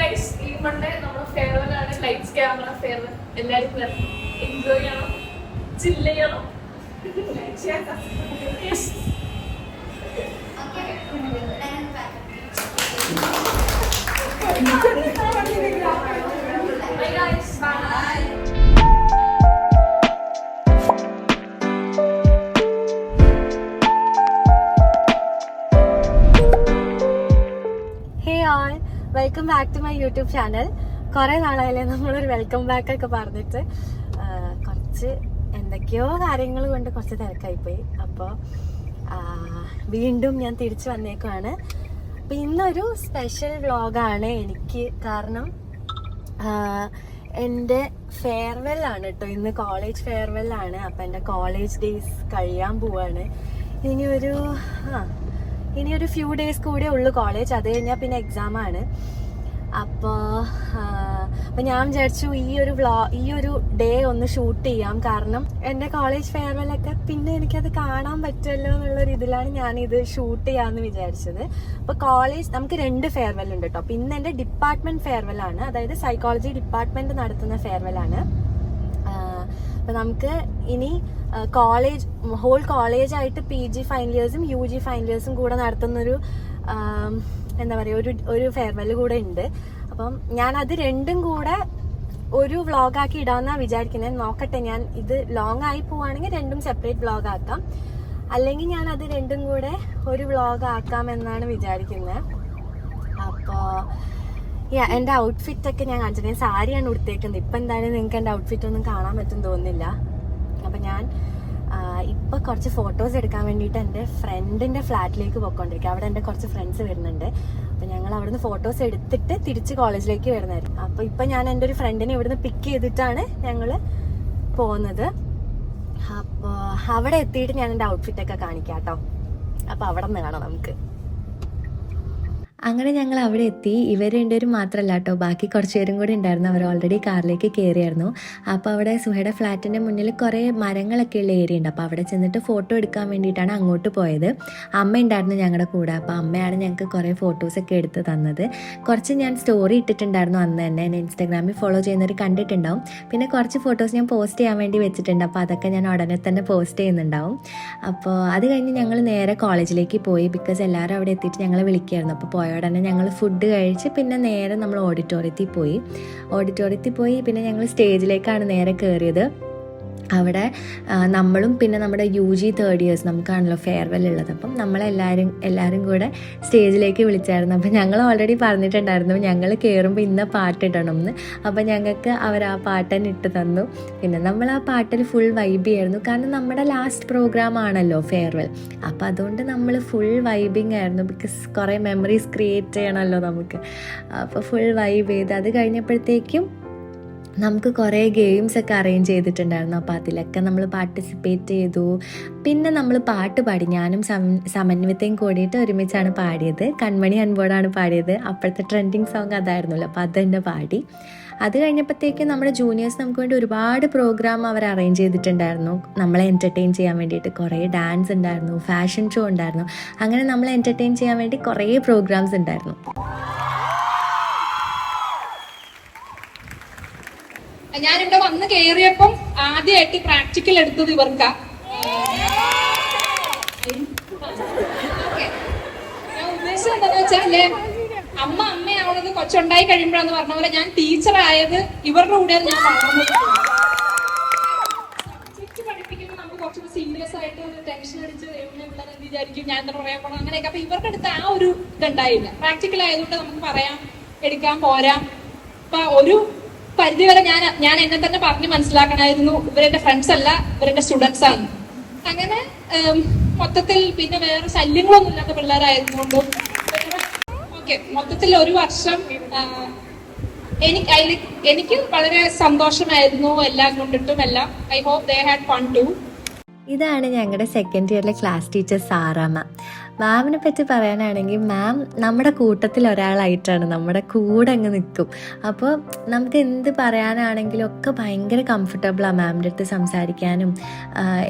Guys ഈ Monday നമ്മുടെ farewell ആണ്. Lights camera farewell. എല്ലാവരും എൻജോയ് ചെയ്യണം, ചില്ല് ചെയ്യണം. Bye guys. Bye. Welcome back to my YouTube channel. കുറേ നാളായാലേ നമ്മളൊരു വെൽക്കം ബാക്ക് ഒക്കെ പറഞ്ഞിട്ട് കുറച്ച് എന്തൊക്കെയോ കാര്യങ്ങൾ കൊണ്ട് കുറച്ച് തിരക്കായിപ്പോയി. അപ്പോൾ വീണ്ടും ഞാൻ തിരിച്ചു വന്നേക്കുവാണ്. അപ്പോൾ ഇന്നൊരു സ്പെഷ്യൽ വ്ളോഗാണ് എനിക്ക്. കാരണം എൻ്റെ ഫെയർവെല്ലാണ് കേട്ടോ ഇന്ന്. കോളേജ് ഫെയർവെല്ലാണ്. അപ്പോൾ എൻ്റെ കോളേജ് ഡേയ്സ് കഴിയാൻ പോവാണ്. ഇനിയൊരു ഫ്യൂ ഡേയ്സ് കൂടെ ഉള്ളു കോളേജ്. അത് കഴിഞ്ഞാൽ പിന്നെ എക്സാമാണ്. അപ്പോൾ ഞാൻ വിചാരിച്ചു ഈ ഒരു ഡേ ഒന്ന് ഷൂട്ട് ചെയ്യാം. കാരണം എൻ്റെ കോളേജ് ഫെയർവെല്ലൊക്കെ പിന്നെ എനിക്കത് കാണാൻ പറ്റുമല്ലോ എന്നുള്ളൊരു ഇതിലാണ് ഞാനിത് ഷൂട്ട് ചെയ്യാമെന്ന് വിചാരിച്ചത്. അപ്പോൾ നമുക്ക് 2 ഫെയർവെൽ ഉണ്ട് കേട്ടോ. അപ്പോൾ ഇന്ന് എൻ്റെ ഡിപ്പാർട്ട്മെൻറ്റ് ഫെയർവെല്ലാണ്, അതായത് സൈക്കോളജി ഡിപ്പാർട്ട്മെൻറ്റ് നടത്തുന്ന ഫെയർവെല്ലാണ്. അപ്പം നമുക്ക് ഇനി ഹോൾ കോളേജായിട്ട് PG ഫൈനൽ ഇയേഴ്സും UG ഫൈനൽ ഇയേഴ്സും കൂടെ നടത്തുന്നൊരു എന്താ പറയുക ഒരു ഫെയർവെൽ കൂടെ ഉണ്ട്. അപ്പം ഞാനത് രണ്ടും കൂടെ ഒരു വ്ളോഗാക്കി ഇടാമെന്നാണ് വിചാരിക്കുന്നത്. നോക്കട്ടെ, ഞാൻ ഇത് ലോങ് ആയി പോവുകയാണെങ്കിൽ രണ്ടും സെപ്പറേറ്റ് വ്ളോഗ് ആക്കാം, അല്ലെങ്കിൽ ഞാൻ അത് രണ്ടും കൂടെ ഒരു വ്ളോഗ് ആക്കാം എന്നാണ് വിചാരിക്കുന്നത്. അപ്പോൾ എൻ്റെ ഔട്ട്ഫിറ്റൊക്കെ ഞാൻ കാണിച്ചത്. ഞാൻ സാരിയാണ് ഉടുത്തേക്കുന്നത്. ഇപ്പം എന്തായാലും നിങ്ങൾക്ക് എൻ്റെ ഔട്ട്ഫിറ്റ് ഒന്നും കാണാൻ പറ്റും തോന്നുന്നില്ല. അപ്പം ഞാൻ ഇപ്പം കുറച്ച് ഫോട്ടോസ് എടുക്കാൻ വേണ്ടിയിട്ട് എൻ്റെ ഫ്രണ്ടിൻ്റെ ഫ്ലാറ്റിലേക്ക് പോയിക്കൊണ്ടിരിക്കുക. അവിടെ എൻ്റെ കുറച്ച് ഫ്രണ്ട്സ് വരുന്നുണ്ട്. അപ്പം ഞങ്ങൾ അവിടുന്ന് ഫോട്ടോസ് എടുത്തിട്ട് തിരിച്ച് കോളേജിലേക്ക് വരുന്നതായിരുന്നു. അപ്പോൾ ഇപ്പം ഞാൻ എൻ്റെ ഒരു ഫ്രണ്ടിനെ ഇവിടുന്ന് പിക്ക് ചെയ്തിട്ടാണ് ഞങ്ങൾ പോകുന്നത്. അപ്പോൾ അവിടെ എത്തിയിട്ട് ഞാൻ എൻ്റെ ഔട്ട്ഫിറ്റൊക്കെ കാണിക്കാം കേട്ടോ. അപ്പോൾ അവിടെ നിന്ന് കാണാം നമുക്ക്. അങ്ങനെ ഞങ്ങൾ അവിടെ എത്തി. ഇവർ രണ്ടുപേരും മാത്രമല്ല കേട്ടോ, ബാക്കി കുറച്ച് പേരും കൂടി ഉണ്ടായിരുന്നു. അവർ ഓൾറെഡി കാറിലേക്ക് കയറിയായിരുന്നു. അപ്പോൾ അവിടെ സുഹയുടെ ഫ്ലാറ്റിൻ്റെ മുന്നിൽ കുറേ മരങ്ങളൊക്കെ ഉള്ള ഏരിയ ഉണ്ട്. അപ്പോൾ അവിടെ ചെന്നിട്ട് ഫോട്ടോ എടുക്കാൻ വേണ്ടിയിട്ടാണ് അങ്ങോട്ട് പോയത്. അമ്മ ഉണ്ടായിരുന്നു ഞങ്ങളുടെ കൂടെ. അപ്പോൾ അമ്മയാണ് ഞങ്ങൾക്ക് കുറേ ഫോട്ടോസൊക്കെ എടുത്ത് തന്നത്. കുറച്ച് ഞാൻ സ്റ്റോറി ഇട്ടിട്ടുണ്ടായിരുന്നു അന്ന് തന്നെ. എന്നെ ഇൻസ്റ്റാഗ്രാമിൽ ഫോളോ ചെയ്യുന്നവർ കണ്ടിട്ടുണ്ടാവും. പിന്നെ കുറച്ച് ഫോട്ടോസ് ഞാൻ പോസ്റ്റ് ചെയ്യാൻ വേണ്ടി വെച്ചിട്ടുണ്ട്. അപ്പോൾ അതൊക്കെ ഞാൻ ഉടനെ തന്നെ പോസ്റ്റ് ചെയ്യുന്നുണ്ടാവും. അപ്പോൾ അത് കഴിഞ്ഞ് ഞങ്ങൾ നേരെ കോളേജിലേക്ക് പോയി. ബിക്കോസ് എല്ലാവരും അവിടെ എത്തിയിട്ട് ഞങ്ങളെ വിളിക്കുമായിരുന്നു. അപ്പോൾ ഉടനെ ഞങ്ങൾ ഫുഡ് കഴിച്ച് പിന്നെ നേരെ നമ്മൾ ഓഡിറ്റോറിയത്തിൽ പോയി. പിന്നെ ഞങ്ങൾ സ്റ്റേജിലേക്കാണ് നേരെ കയറിയത്. അവിടെ നമ്മളും പിന്നെ നമ്മുടെ UG തേർഡ് ഇയേഴ്സ് നമുക്കാണല്ലോ ഫെയർവെൽ ഉള്ളത്. അപ്പം എല്ലാവരും കൂടെ സ്റ്റേജിലേക്ക് വിളിച്ചായിരുന്നു. അപ്പം ഞങ്ങൾ ഓൾറെഡി പറഞ്ഞിട്ടുണ്ടായിരുന്നു ഞങ്ങൾ കയറുമ്പോൾ ഇന്ന പാട്ടിടണം എന്ന്. അപ്പം ഞങ്ങൾക്ക് അവർ ആ പാട്ട് തന്നെ ഇട്ട് തന്നു. പിന്നെ നമ്മൾ ആ പാട്ടിൽ ഫുൾ വൈബ് ചെയ്യായിരുന്നു. കാരണം നമ്മുടെ ലാസ്റ്റ് പ്രോഗ്രാം ആണല്ലോ ഫെയർവെൽ. അപ്പോൾ അതുകൊണ്ട് നമ്മൾ ഫുൾ വൈബിങ് ആയിരുന്നു. ബിക്കോസ് കുറേ മെമ്മറീസ് ക്രിയേറ്റ് ചെയ്യണമല്ലോ നമുക്ക്. അപ്പോൾ ഫുൾ വൈബ് ചെയ്ത് അത് കഴിഞ്ഞപ്പോഴത്തേക്കും നമുക്ക് കുറേ ഗെയിംസൊക്കെ അറേഞ്ച് ചെയ്തിട്ടുണ്ടായിരുന്നു. അപ്പോൾ അതിലൊക്കെ നമ്മൾ പാർട്ടിസിപ്പേറ്റ് ചെയ്തു. പിന്നെ നമ്മൾ പാട്ട് പാടി. ഞാനും സമന്വിതയും കൂടിയിട്ട് ഒരുമിച്ചാണ് പാടിയത്. കൺമണി അൻപോടാണ് പാടിയത്. അപ്പോഴത്തെ ട്രെൻഡിങ് സോങ് അതായിരുന്നല്ലോ. അപ്പോൾ അത് തന്നെ പാടി. അത് കഴിഞ്ഞപ്പോഴത്തേക്കും നമ്മുടെ ജൂനിയേഴ്സ് നമുക്ക് വേണ്ടി ഒരുപാട് പ്രോഗ്രാം അവർ അറേഞ്ച് ചെയ്തിട്ടുണ്ടായിരുന്നു നമ്മളെ എൻ്റർടൈൻ ചെയ്യാൻ വേണ്ടിയിട്ട്. കുറേ ഡാൻസ് ഉണ്ടായിരുന്നു, ഫാഷൻ ഷോ ഉണ്ടായിരുന്നു. അങ്ങനെ നമ്മളെ എൻ്റർടൈൻ ചെയ്യാൻ വേണ്ടി കുറേ പ്രോഗ്രാംസ് ഉണ്ടായിരുന്നു. ഞാനിവിടെ വന്ന് കയറിയപ്പം ആദ്യമായിട്ട് പ്രാക്ടിക്കൽ എടുത്തത് ഇവർക്കാ. ഞാൻ ഉദ്ദേശിച്ചത് എന്താന്ന് വെച്ചാല് അമ്മയാവുന്നത് കൊച്ചുണ്ടായി കഴിയുമ്പോഴാന്ന് പറഞ്ഞ പോലെ ഞാൻ ടീച്ചറായത് ഇവരുടെ കൂടെ ഞാൻ സബ്ജക്ട് പഠിപ്പിക്കുമ്പോൾ നമുക്ക് കുറച്ചുകൂടി സീരിയസ് ആയിട്ട് ടെൻഷൻ അടിച്ച് പിള്ളേരെ വിചാരിക്കും ഞാൻ എന്താ പറയാൻ പോകണം അങ്ങനെയൊക്കെ. അപ്പൊ ഇവരുടെ അടുത്ത് ആ ഒരു ഇതുണ്ടായില്ല. പ്രാക്ടിക്കൽ ആയതുകൊണ്ട് നമുക്ക് പറയാം, എടുക്കാൻ പോരാം. അപ്പൊ ഒരു പരിധിവരെ ഞാൻ എന്നെ തന്നെ പറഞ്ഞ് മനസ്സിലാക്കണമായിരുന്നു ഇവരെന്റെ ഫ്രണ്ട്സ് അല്ല, ഇവരെന്റെ സ്റ്റുഡൻസ് ആണ്. അങ്ങനെ മൊത്തത്തിൽ പിന്നെ വേറെ ശല്യങ്ങളൊന്നും ഇല്ലാത്ത പിള്ളേരായതുകൊണ്ടും ഓക്കെ മൊത്തത്തിൽ ഒരു വർഷം എനിക്ക് വളരെ സന്തോഷമായിരുന്നു എല്ലാം കൊണ്ടിട്ടും എല്ലാം. I hope they had fun too. ഇതാണ് ഞങ്ങളുടെ സെക്കൻഡ് ഇയറിലെ ക്ലാസ് ടീച്ചർ സാറാമ്മ. മാമിനെ പറ്റി പറയാനാണെങ്കിൽ മാം നമ്മുടെ കൂട്ടത്തിൽ ഒരാളായിട്ടാണ്, നമ്മുടെ കൂടെ അങ്ങ് നിൽക്കും. അപ്പോൾ നമുക്ക് എന്ത് പറയാനാണെങ്കിലും ഒക്കെ ഭയങ്കര കംഫർട്ടബിളാണ് മാമിൻ്റെ അടുത്ത് സംസാരിക്കാനും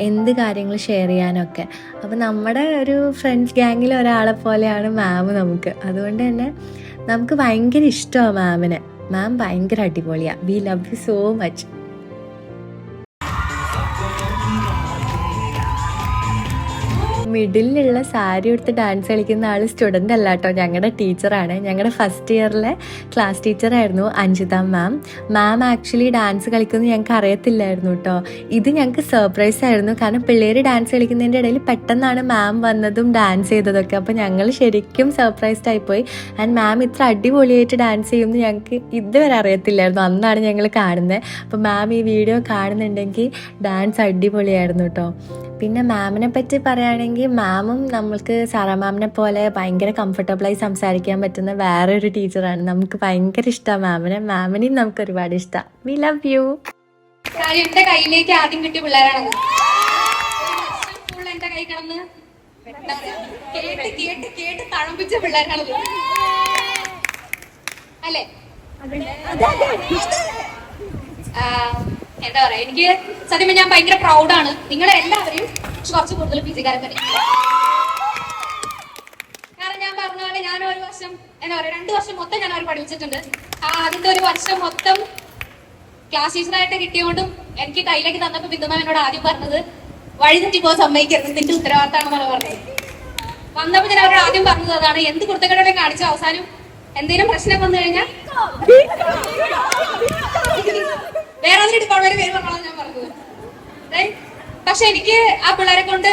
എന്ത് കാര്യങ്ങൾ ഷെയർ ചെയ്യാനും ഒക്കെ. അപ്പോൾ നമ്മുടെ ഒരു ഫ്രണ്ട്സ് ഗ്യാങ്ങിൽ ഒരാളെ പോലെയാണ് മാം നമുക്ക്. അതുകൊണ്ട് തന്നെ നമുക്ക് ഭയങ്കര ഇഷ്ടമാണ് മാമിനെ. മാം ഭയങ്കര അടിപൊളിയാണ്. We love you so much. മിഡിലുള്ള സാരി എടുത്ത് ഡാൻസ് കളിക്കുന്ന ആൾ സ്റ്റുഡൻ്റ് അല്ല കേട്ടോ, ഞങ്ങളുടെ ടീച്ചറാണ്. ഞങ്ങളുടെ ഫസ്റ്റ് ഇയറിലെ ക്ലാസ് ടീച്ചറായിരുന്നു അഞ്ജിത മാം. മാം ആക്ച്വലി ഡാൻസ് കളിക്കുന്നത് ഞങ്ങൾക്ക് അറിയത്തില്ലായിരുന്നു കേട്ടോ. ഇത് ഞങ്ങൾക്ക് സർപ്രൈസ് ആയിരുന്നു. കാരണം പിള്ളേർ ഡാൻസ് കളിക്കുന്നതിൻ്റെ ഇടയിൽ പെട്ടെന്നാണ് മാം വന്നതും ഡാൻസ് ചെയ്തതൊക്കെ. അപ്പോൾ ഞങ്ങൾ ശരിക്കും സർപ്രൈസ്ഡ് ആയിപ്പോയി. ആൻഡ് മാം ഇത്ര അടിപൊളിയായിട്ട് ഡാൻസ് ചെയ്യുമെന്ന് ഞങ്ങൾക്ക് ഇതുവരെ അറിയത്തില്ലായിരുന്നു. അന്നാണ് ഞങ്ങൾ കാണുന്നത്. അപ്പോൾ മാം ഈ വീഡിയോ കാണുന്നുണ്ടെങ്കിൽ ഡാൻസ് അടിപൊളിയായിരുന്നു കേട്ടോ. പിന്നെ മാമിനെ പറ്റി പറയുകയാണെങ്കിൽ മാമും നമ്മൾക്ക് സാറാ മാമിനെ പോലെ ഭയങ്കര കംഫർട്ടബിളായി സംസാരിക്കാൻ പറ്റുന്ന വേറൊരു ടീച്ചറാണ്. നമുക്ക് ഭയങ്കര ഇഷ്ടമാണ് മാമിനെ. മാമിനെയും നമുക്ക് ഒരുപാട് ഇഷ്ടമാണ്. V love U. എന്റെ കയ്യിലേക്ക് ആദ്യം കിട്ടിയ പിള്ളേരാണ്. എന്റെ കൈ കിടന്ന് കേട്ട് കേട്ട് കേട്ട് തഴമ്പിച്ച പിള്ളേരാണത് അല്ലേ? എന്താ പറയാ, എനിക്ക് സത്യം ഞാൻ ഭയങ്കര പ്രൗഡാണ്. നിങ്ങളെ എല്ലാവരെയും കുറച്ച് കൂടുതൽ ഫിസിക്കാരൊക്കെ. കാരണം ഞാൻ പറഞ്ഞ പോലെ ഞാൻ ഒരു വർഷം എന്താ പറയാ 2 വർഷം മൊത്തം ഞാൻ അവർ പഠിപ്പിച്ചിട്ടുണ്ട്. അതിന്റെ ഒരു വർഷം മൊത്തം ക്ലാസ് ടീച്ചറായിട്ട് കിട്ടിയോണ്ടും എനിക്ക് കയ്യിലേക്ക് തന്നപ്പോ ബിന്ദുമാം എന്നോട് ആദ്യം പറഞ്ഞത് വഴിതെറ്റിപ്പോ സമ്മതിക്കരുത്, നിന്റെ ഉത്തരവാദിത്തമാണെന്നാണ് പറഞ്ഞത്. വന്നപ്പോ ഞാൻ അവരോട് ആദ്യം പറഞ്ഞത് അതാണ്. എന്ത് കുർത്തക്കടകളെ കാണിച്ച അവസാനം എന്തെങ്കിലും പ്രശ്നം വന്നു കഴിഞ്ഞാൽ വേറെ അതിന് ഡിപ്പാർട്ട്മെന്റ് പേര് പറഞ്ഞാണ് ഞാൻ പറഞ്ഞത്. പക്ഷെ എനിക്ക് ആ പിള്ളേരെ കൊണ്ട്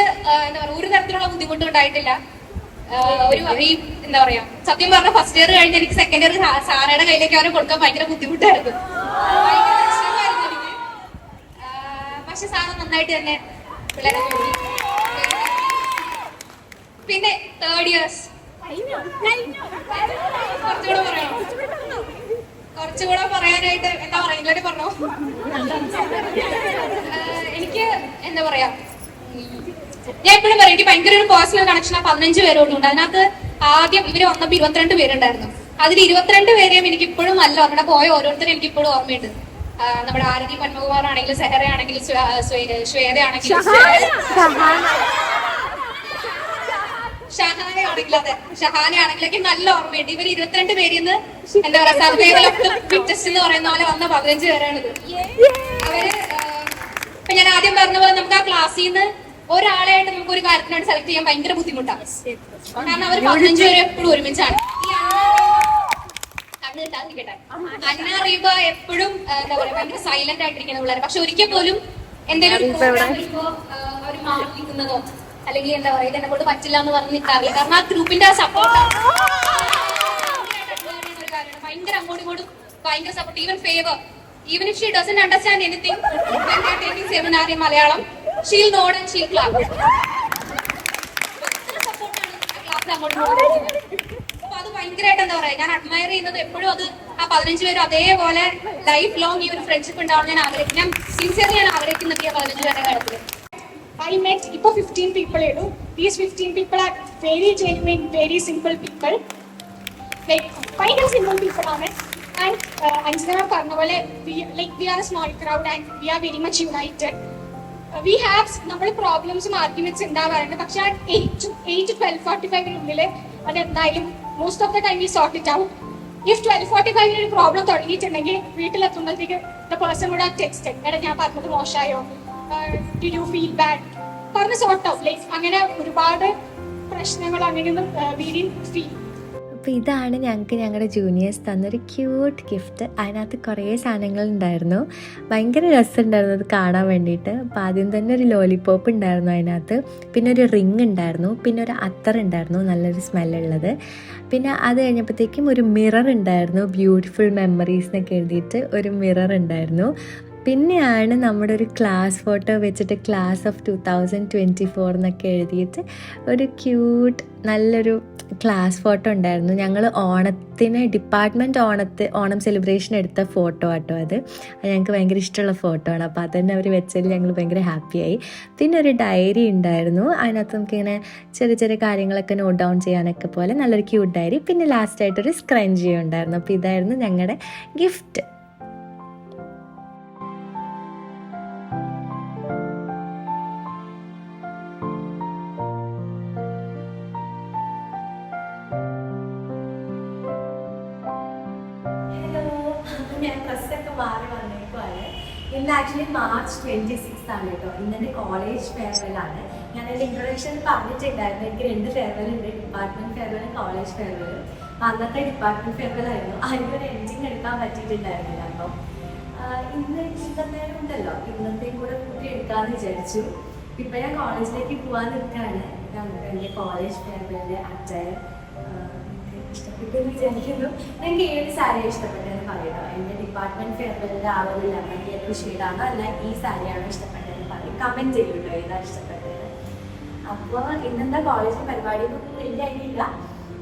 എന്താ പറയാ ഒരു തരത്തിലുള്ള ബുദ്ധിമുട്ടും ഉണ്ടായിട്ടില്ല. ഒരു ഈ എന്താ പറയാ സത്യം പറഞ്ഞ ഫസ്റ്റ് ഇയർ കഴിഞ്ഞ് എനിക്ക് സെക്കൻഡ് ഇയർ സാറയുടെ കയ്യിലേക്ക് അവരെ കൊടുക്കാൻ ഭയങ്കര ബുദ്ധിമുട്ടായിരുന്നു. ഭയങ്കര ഇഷ്ടമായിരുന്നു എനിക്ക്. പക്ഷെ സാറ് നന്നായിട്ട് തന്നെ പിള്ളേരെ നോക്കി. പിന്നെ തേർഡ് ഇയേഴ്സ് കുറച്ചുകൂടെ പറയാനായിട്ട് എന്താ പറയാ ഇങ്ങോട്ട് പറഞ്ഞോ. എനിക്ക് എന്താ പറയാ ഞാൻ എപ്പോഴും പറയും എനിക്ക് ഭയങ്കര ഒരു പേഴ്സണൽ കണക്ഷൻ. 15 പേരോടുണ്ട്. അതിനകത്ത് ആദ്യം ഇവര് വന്നപ്പോ 22 പേരുണ്ടായിരുന്നു. അതിൽ 22 പേരെയും എനിക്ക് ഇപ്പോഴും നല്ല ഓർമ്മ. പോയ ഓരോരുത്തരും എനിക്ക് ഇപ്പോഴും ഓർമ്മയുണ്ട്. നമ്മുടെ ആരതി പത്മകുമാർ ആണെങ്കിലും സെഹറ ആണെങ്കിലും ശ്വേത ആണെങ്കിലും ഷഹാന ആണെങ്കിലൊക്കെ നല്ല ഓർമ്മയുണ്ട്. ഇവർ 22 പേരിൽ നിന്ന് എന്താ പറയാ സർവൈവൽ ഓഫ് ദ ഫിറ്റസ്റ്റ് എന്ന് പറയുന്ന പോലെ വന്ന 15 പേരാണിത്. അവര് ഇപ്പൊ ഞാൻ ആദ്യം പറഞ്ഞ പോലെ നമുക്ക് ആ ക്ലാസ്സിൽ നിന്ന് ഒരാളായിട്ട് നമുക്ക് ഒരു കാര്യത്തിനായിട്ട് സെലക്ട് ചെയ്യാൻ ഭയങ്കര ബുദ്ധിമുട്ടാണ്. കാരണം അവർ 15 പേര് എപ്പോഴും ഒരുമിച്ചാണ്. അന്ന അറിയുമ്പോ എപ്പോഴും എന്താ പറയാ ഭയങ്കര സൈലന്റ് ആയിട്ടിരിക്കുന്ന പിള്ളേർ. പക്ഷെ ഒരിക്കൽ പോലും എന്തെങ്കിലും അവർ മാറി നിൽക്കുന്നതോ അല്ലെങ്കിൽ എന്താ പറയുക എന്നെ കൊണ്ട് പറ്റില്ല എന്ന് പറഞ്ഞ് നിൽക്കാറില്ല. കാരണം ആ ഗ്രൂപ്പിന്റെ സപ്പോർട്ട് ഭയങ്കര അങ്ങോട്ടും ഇങ്ങോട്ടും ഭയങ്കര support. Even favour even if she doesn't understand anything seminar in Malayalam she'll node and she'll clap. സപ്പോർട്ടാണ് ക്ലാസ്സിൽ അങ്ങോട്ടും ഇങ്ങോട്ടും. അപ്പൊ അത് ഭയങ്കരമായിട്ട് എന്താ പറയാ ഞാൻ അഡ്മയർ ചെയ്യുന്നത് എപ്പോഴും അത് ആ 15 പേരും അതേപോലെ ലൈഫ് ലോങ് ഈ ഒരു ഫ്രണ്ട്ഷിപ്പ് ഉണ്ടാവണം ഞാൻ ആഗ്രഹിക്കും. ഞാൻ സിൻസിയർലി ഞാൻ ആഗ്രഹിക്കുന്നത് ഈ 15 പേരുടെ കാര്യത്തിൽ. I met 15 people. These 15 people are very genuine, very simple people. Like quite simple people on it. And Anjana Parnavale, we are a small crowd and we are very much united. We have number of problems and arguments in our end. But at 8 to 12:45 in most of the time we sort it out. If 12:45 problem the person would have texted. Did you feel bad? പറഞ്ഞ sort of life അങ്ങനെ ഒരുപാട് പ്രശ്നങ്ങൾ അങ്ങനെയൊന്നും we didn't feel. അപ്പോൾ ഇതാണ് ഞങ്ങൾക്ക് ഞങ്ങളുടെ juniors തന്നൊരു ക്യൂട്ട് ഗിഫ്റ്റ്. അതിനകത്ത് കുറേ സാധനങ്ങൾ ഉണ്ടായിരുന്നു. ഭയങ്കര രസമുണ്ടായിരുന്നു അത് കാണാൻ വേണ്ടിയിട്ട്. അപ്പോൾ ആദ്യം തന്നെ ഒരു ലോലിപോപ്പ് ഉണ്ടായിരുന്നു അതിനകത്ത്. പിന്നെ ഒരു റിങ് ഉണ്ടായിരുന്നു. പിന്നെ ഒരു അത്തർ ഉണ്ടായിരുന്നു നല്ലൊരു സ്മെല്ലുള്ളത്. പിന്നെ അത് കഴിഞ്ഞപ്പോഴത്തേക്കും ഒരു മിറർ ഉണ്ടായിരുന്നു. ബ്യൂട്ടിഫുൾ മെമ്മറീസ് എന്നൊക്കെ എഴുതിയിട്ട് ഒരു മിറർ ഉണ്ടായിരുന്നു. പിന്നെയാണ് നമ്മുടെ ഒരു ക്ലാസ് ഫോട്ടോ വെച്ചിട്ട് ക്ലാസ് ഓഫ് 2024 എന്നൊക്കെ എഴുതിയിട്ട് ഒരു ക്യൂട്ട് നല്ലൊരു ക്ലാസ് ഫോട്ടോ ഉണ്ടായിരുന്നു. ഞങ്ങൾ ഓണം സെലിബ്രേഷൻ എടുത്ത ഫോട്ടോ ആട്ടോ അത് ഞങ്ങൾക്ക് ഭയങ്കര ഇഷ്ടമുള്ള ഫോട്ടോ ആണ്. അപ്പോൾ അതന്നെ അവർ വെച്ചതിൽ ഞങ്ങൾ ഭയങ്കര ഹാപ്പിയായി. പിന്നെ ഒരു ഡയറി ഉണ്ടായിരുന്നു. അതിനകത്ത് നമുക്കിങ്ങനെ ചെറിയ ചെറിയ കാര്യങ്ങളൊക്കെ നോട്ട് ഡൗൺ ചെയ്യാനൊക്കെ പോലെ നല്ലൊരു ക്യൂട്ട് ഡയറി. പിന്നെ ലാസ്റ്റായിട്ടൊരു സ്ക്രഞ്ചി ഉണ്ടായിരുന്നു. അപ്പോൾ ഇതായിരുന്നു ഞങ്ങളുടെ ഗിഫ്റ്റ്. ഞാൻ ഡ്രസ്സൊക്കെ മാറി വന്നേക്കുവാണ്. ഇന്ന് ആക്ച്വലി March 26 ആണ് കേട്ടോ. ഇന്നെൻ്റെ കോളേജ് ഫെയർവെല്ലാണ്. ഞാൻ എൻ്റെ ഇൻട്രൊഡക്ഷൻ പറഞ്ഞിട്ടുണ്ടായിരുന്നു. എനിക്ക് 2 ഫെയർവെൽ ഉണ്ട്, ഡിപ്പാർട്ട്മെൻറ്റ് ഫെയർവെൽ, കോളേജ് ഫെയർവെൽ. അന്നത്തെ ഡിപ്പാർട്ട്മെൻറ്റ് ഫെയർവെൽ ആയിരുന്നു. അതിനൊരു എഡിറ്റിംഗ് എടുക്കാൻ പറ്റിയിട്ടുണ്ടായിരുന്നില്ല. അപ്പം ഇന്ന് നേരം ഉണ്ടല്ലോ, ഇന്നത്തെയും കൂടെ കൂട്ടി എടുക്കാമെന്ന് വിചാരിച്ചു. ഇപ്പം ഞാൻ കോളേജിലേക്ക് പോകാൻ നിൽക്കുകയാണ്. ഇതാണ് എൻ്റെ കോളേജ് ഫെയർവെല്ലിൻ്റെ അറ്റയർ. ഇഷ്ടപ്പെട്ടെന്ന് വിചാരിക്കുന്നു. എനിക്ക് ഏത് സാരിയാണ് ഇഷ്ടപ്പെട്ടതെന്ന് പറയട്ടോ. എൻ്റെ ഡിപ്പാർട്ട്മെൻറ്റ് ഫെയർവെല്ലിൻ്റെ ആ ഒരു ലെമൺ യെല്ലോ ഷെയ്ഡാണോ അല്ല ഈ സാരിയാണോ ഇഷ്ടപ്പെട്ടതെന്ന് പറയും. കമൻറ്റ് ചെയ്യൂട്ടോ ഏതാണ് ഇഷ്ടപ്പെട്ടത്. അപ്പോൾ ഇന്നെന്താ കോളേജിൽ പരിപാടിയൊന്നും വലിയ ആയിട്ടില്ല.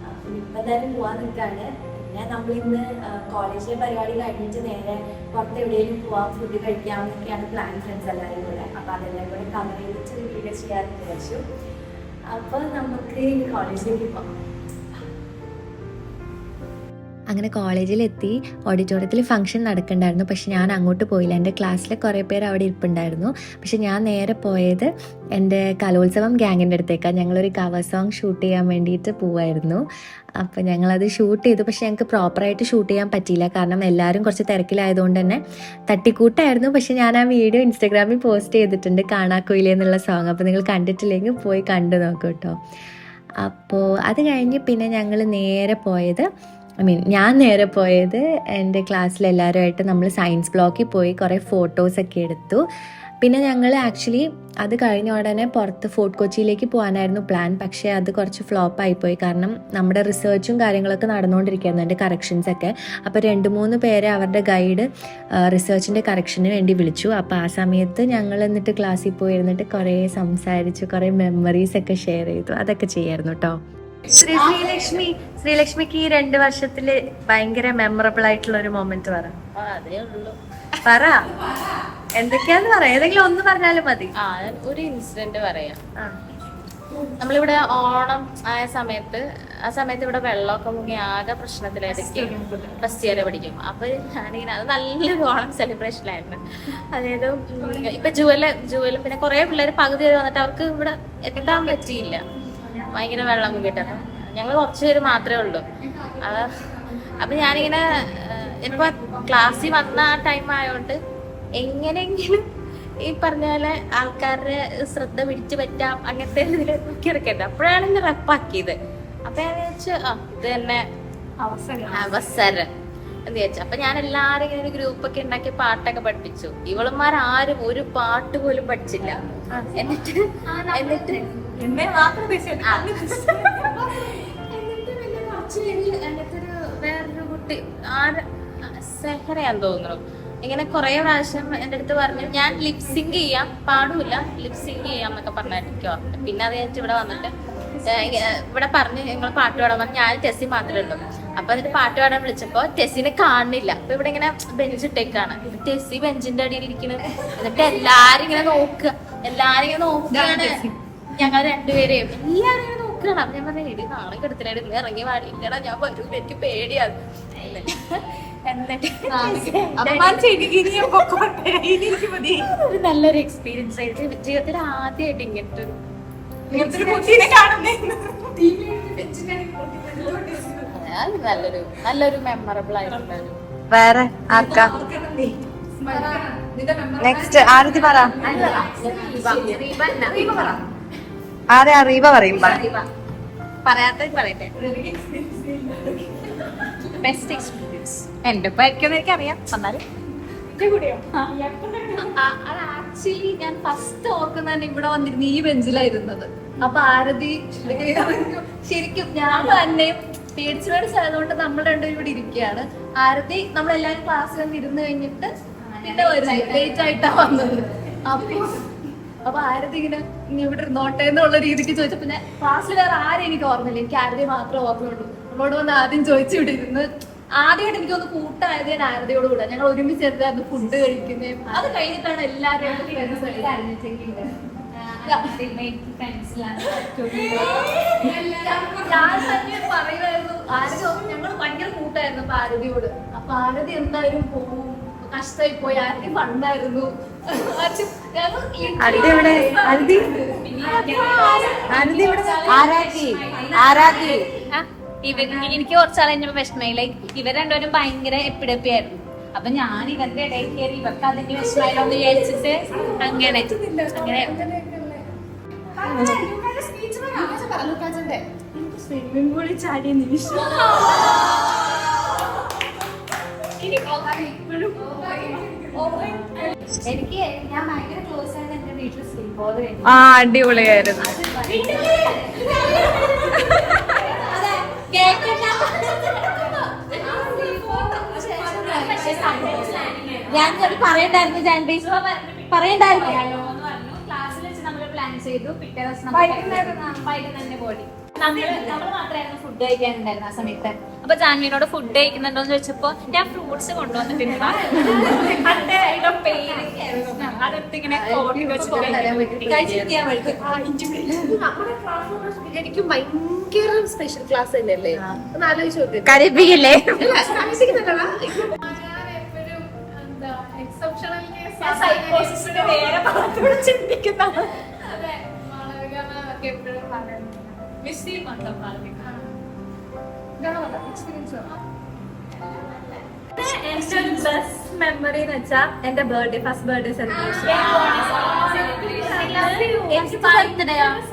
അപ്പം ഇപ്പം എന്തായാലും പോകാൻ നിൽക്കുകയാണ്. പിന്നെ നമ്മളിന്ന് കോളേജിലെ പരിപാടി കഴിഞ്ഞിട്ട് നേരെ പുറത്ത് എവിടെയെങ്കിലും പോകാം, ഫുഡ് കഴിക്കാമെന്നൊക്കെയാണ് പ്ലാൻ, ഫ്രണ്ട്സ് എല്ലാവരും കൂടെ. അപ്പോൾ അതെല്ലാം കൂടെ കവർ ചെയ്തിട്ട് വീഡിയോ ചെയ്യാമെന്ന് വിചാരിച്ചു. അപ്പോൾ നമുക്ക് കോളേജിലേക്ക് പോകാം. അങ്ങനെ കോളേജിലെത്തി. ഓഡിറ്റോറിയത്തിൽ ഫംഗ്ഷൻ നടക്കണ്ടായിരുന്നു, പക്ഷെ ഞാൻ അങ്ങോട്ട് പോയില്ല. എൻ്റെ ക്ലാസ്സിലെ കുറേ പേര് അവിടെ ഇരിപ്പുണ്ടായിരുന്നു. പക്ഷെ ഞാൻ നേരെ പോയത് എൻ്റെ കലോത്സവം ഗ്യാങ്ങിൻ്റെ അടുത്തേക്കാണ്. ഞങ്ങളൊരു കവർ സോങ് ഷൂട്ട് ചെയ്യാൻ വേണ്ടിയിട്ട് പോവായിരുന്നു. അപ്പോൾ ഞങ്ങളത് ഷൂട്ട് ചെയ്തു. പക്ഷെ ഞങ്ങൾക്ക് പ്രോപ്പറായിട്ട് ഷൂട്ട് ചെയ്യാൻ പറ്റിയില്ല, കാരണം എല്ലാവരും കുറച്ച് തിരക്കിലായതുകൊണ്ട് തന്നെ തട്ടിക്കൂട്ടായിരുന്നു. പക്ഷെ ഞാൻ ആ വീഡിയോ ഇൻസ്റ്റാഗ്രാമിൽ പോസ്റ്റ് ചെയ്തിട്ടുണ്ട്, കാണാക്കുയിലേ എന്നുള്ള സോങ്. അപ്പോൾ നിങ്ങൾ കണ്ടിട്ടില്ലെങ്കിൽ പോയി കണ്ടു നോക്കൂ കേട്ടോ. അപ്പോൾ അത് കഴിഞ്ഞ് പിന്നെ ഞങ്ങൾ നേരെ പോയത് ഞാൻ നേരെ പോയത് എൻ്റെ ക്ലാസ്സിലെല്ലാവരുമായിട്ട് നമ്മൾ സയൻസ് ബ്ലോക്കിൽ പോയി കുറേ ഫോട്ടോസൊക്കെ എടുത്തു. പിന്നെ ഞങ്ങൾ ആക്ച്വലി അത് കഴിഞ്ഞ ഉടനെ പുറത്ത് ഫോർട്ട് കൊച്ചിയിലേക്ക് പോകാനായിരുന്നു പ്ലാൻ. പക്ഷേ അത് കുറച്ച് ഫ്ലോപ്പായിപ്പോയി, കാരണം നമ്മുടെ റിസർച്ചും കാര്യങ്ങളൊക്കെ നടന്നുകൊണ്ടിരിക്കുകയായിരുന്നു, എൻ്റെ കറക്ഷൻസൊക്കെ. അപ്പോൾ 2-3 പേരെ അവരുടെ ഗൈഡ് റിസർച്ചിൻ്റെ കറക്ഷന് വേണ്ടി വിളിച്ചു. അപ്പോൾ ആ സമയത്ത് ഞങ്ങൾ എന്നിട്ട് ക്ലാസ്സിൽ പോയി ഇരുന്നിട്ട് കുറേ സംസാരിച്ചു, കുറേ മെമ്മറീസൊക്കെ ഷെയർ ചെയ്തു. അതൊക്കെ ചെയ്യായിരുന്നു കേട്ടോ. ശ്രീലക്ഷ്മിക്ക് ഈ 2 വർഷത്തില് ഭയങ്കര മെമ്മറബിൾ ആയിട്ടുള്ള ഒരു മൊമെന്റ് പറ. അതേ ഉള്ളൂ. പറ, എന്തൊക്കെയാന്ന് പറ, ഏതെങ്കിലും ഒന്ന് പറഞ്ഞാലും മതി. ഒരു ഇൻസിഡന്റ് പറയാം. നമ്മളിവിടെ ഓണം ആയ സമയത്ത് ഇവിടെ വെള്ളമൊക്കെ മുങ്ങി ആകെ പ്രശ്നത്തിലായിരിക്കും. ഫസ്റ്റ് ഇയർ പഠിക്കും. അപ്പൊ ഞാനിങ്ങനെ അത് നല്ലൊരു ഓണം സെലിബ്രേഷനായിരുന്നു. അതായത് ഇപ്പൊ ജുവലും പിന്നെ കുറെ പിള്ളേർ പകുതി വരെ വന്നിട്ട് അവർക്ക് ഇവിടെ എത്താൻ പറ്റിയില്ല, ഭയങ്കര വെള്ളം മുങ്ങിട്ടപ്പം. ഞങ്ങൾ കുറച്ചുപേര് മാത്രമേ ഉള്ളൂ. അപ്പൊ ഞാനിങ്ങനെ ഇപ്പൊ ക്ലാസ്സിൽ വന്ന ആ ടൈം ആയതുകൊണ്ട് എങ്ങനെയെങ്കിലും ഈ പറഞ്ഞ പോലെ ആൾക്കാരുടെ ശ്രദ്ധ പിടിച്ചു പറ്റാം അങ്ങനത്തെ ഇതിൽ നോക്കിയെടുക്കരുത്. അപ്പോഴാണ് ഇന്ന് റെപ്പാക്കിയത്. അപ്പൊ ഞാൻ വിചാരിച്ചു ഇത് തന്നെ അവസരം എന്ന് വിചാരിച്ചു. അപ്പൊ ഞാൻ എല്ലാരും ഇങ്ങനെ ഒരു ഗ്രൂപ്പൊക്കെ ഉണ്ടാക്കി പാട്ടൊക്കെ പഠിപ്പിച്ചു. ഇവളുമാരും ഒരു പാട്ട് പോലും പഠിച്ചില്ല. എന്നിട്ട് വേറൊരു കുട്ടി സെഹറയാന്ന് തോന്നുന്നു, ഇങ്ങനെ കുറെ പ്രാവശ്യം എൻ്റെ അടുത്ത് പറഞ്ഞു ഞാൻ ലിപ്സിങ് ചെയ്യാം, പാടൂല ലിപ്സിങ് ചെയ്യാം എന്നൊക്കെ പറഞ്ഞായിരിക്കും ഓർമ്മ. പിന്നെ അത് കഴിഞ്ഞിട്ട് ഇവിടെ വന്നിട്ട് ഇവിടെ പറഞ്ഞ് ഞങ്ങൾ പാട്ട് പാടാൻ പറഞ്ഞു. ഞാൻ ടെസ്സി മാത്രമേ ഉള്ളൂ. അപ്പൊ എന്നിട്ട് പാട്ട് പാടാൻ വിളിച്ചപ്പോ ടെസ്സിനെ കാണുന്നില്ല. അപ്പൊ ഇവിടെ ഇങ്ങനെ ബെഞ്ച് ഇട്ടേക്കാണ്, ടെസ്സി ബെഞ്ചിന്റെ അടിയിൽ ഇരിക്കുന്നത്. എന്നിട്ട് എല്ലാരും ഇങ്ങനെ നോക്കുകയാണ്, ഞങ്ങൾ രണ്ടുപേരെയും എല്ലാരും ഇങ്ങനെ നോക്കുകയാണ്. അപ്പൊ ഞാൻ പറഞ്ഞു എടി നാളെ കിടത്തിലായിട്ട് നീ ഇറങ്ങി വാടിയില്ലടാ, ഞാൻ വരൂ, എനിക്ക് പേടിയാണ്. നല്ലൊരു എക്സ്പീരിയൻസ് ആയിട്ട് ജീവിതത്തിൽ ആദ്യമായിട്ട് ഇങ്ങനത്തെ നല്ലൊരു മെമ്മറബിൾ ആയിട്ടുള്ള. വേറെ ആർക്കാ നെക്സ്റ്റ്? ആരതി പറ. ആരെ അറിയുക പറയും. പറയാത്ത പറയട്ടെ. ബെസ്റ്റ് എക്സ്പീരിയൻസ് എന്റെ ഇപ്പൊ എനിക്കറിയാം. വന്നാലും ആക്ച്വലി ഞാൻ ഫസ്റ്റ് ഓർക്കുന്നത് ഇവിടെ വന്നിരുന്നു ഈ ബെഞ്ചിലായിരുന്നത്. അപ്പൊ ആരതി ശരിക്കും ഞാൻ തന്നെ പേടിച്ചായതുകൊണ്ട് നമ്മൾ രണ്ടുപേരും ഇവിടെ ഇരിക്കുകയാണ്. ആരതി നമ്മളെല്ലാരും ക്ലാസ്സിൽ വന്ന് ഇരുന്ന് കഴിഞ്ഞിട്ട് പിന്നെ ലേറ്റ് ആയിട്ടാ വന്നത്. അപ്പൊ ആരതി ഇങ്ങനെ ഇവിടെ ഇരുന്നോട്ടെ എന്നുള്ള രീതിക്ക് ചോദിച്ചപ്പോ ഞാൻ ക്ലാസ്സിൽ വേറെ ആരും എനിക്ക് ഓർമ്മയില്ല, എനിക്ക് ആരതി മാത്രമേ ഓർമ്മയുള്ളൂ. നമ്മളോട് വന്ന് ആദ്യം ചോദിച്ചു ഇവിടെ ഇരുന്ന്. ആദ്യമായിട്ട് എനിക്കൊന്ന് കൂട്ടായത് ഞാൻ ആരതിയോട് കൂടെ. ഞങ്ങൾ ഒരുമിച്ചെടുത്തായിരുന്നു ഫുഡ് കഴിക്കുന്നതും. അത് കഴിഞ്ഞിട്ടാണ് എല്ലാവരും ഞാൻ തന്നെ പറയുമായിരുന്നു ആരതി. ഞങ്ങൾ ഭയങ്കര കൂട്ടായിരുന്നു അപ്പൊ ആരതിയോട്. അപ്പൊ ആരതി എന്തായാലും പോവും, കഷ്ടമായി പോയി. ആരതി ഫണ്ടായിരുന്നു. എനിക്ക് കുറച്ചാൾ കഴിഞ്ഞപ്പോ വിഷമമായി. ലൈക്ക് ഇവർ രണ്ടുപേരും ഭയങ്കര എപ്പിടപ്പിയായിരുന്നു. അപ്പൊ ഞാൻ ഇവരുടെ ഇടയിൽ കയറി ഇവർക്ക് അതിന്റെ വിഷമമായില്ലോ എന്ന് വിചാരിച്ചിട്ട് അങ്ങനെ സ്വിമ്മിംഗ് പൂളിൽ ചാടിയ നിമിഷം എനിക്ക് ഞാൻ ഭയങ്കര ക്ലോസ് ആയിട്ട് എന്റെ വീട്ടിൽ സ്ലീപ്പ് ഓവർ ആ അടിപൊളിയായിരുന്നു. ഞാൻ പറയണ്ടായിരുന്നു ജാൻബീസ് പറയണ്ടായിരുന്നു ക്ലാസ്സിൽ വെച്ച് നമ്മൾ പ്ലാൻ ചെയ്തു. പിറ്റേ ദിവസം വൈകുന്നേരം ബോഡി നമ്മൾ മാത്രമായിരുന്നു ഫുഡ് കഴിക്കാനുണ്ടായിരുന്നു ആ സമയത്ത്. അപ്പൊ ജാൻവിനോട് ഫുഡ് കഴിക്കുന്നുണ്ടോ എന്ന് ചോദിച്ചപ്പോ ഞാൻ ഫ്രൂട്ട്സ് കൊണ്ടുവന്നിട്ടില്ല. അതെത്തിങ്ങനെ എനിക്ക് ഭയങ്കര സ്പെഷ്യൽ ക്ലാസ് തന്നെയല്ലേ, ഒന്ന് ആലോചിച്ച് നോക്ക്. കരയിപ്പിക്കില്ലേ? ചിന്തിക്കുന്ന എന്റെ ഒരു ബെസ്റ്റ് മെമ്മറി എന്ന് വെച്ചാ എന്റെ ഫസ്റ്റ് ബർത്ത്ഡേ സെലിബ്രേഷൻ.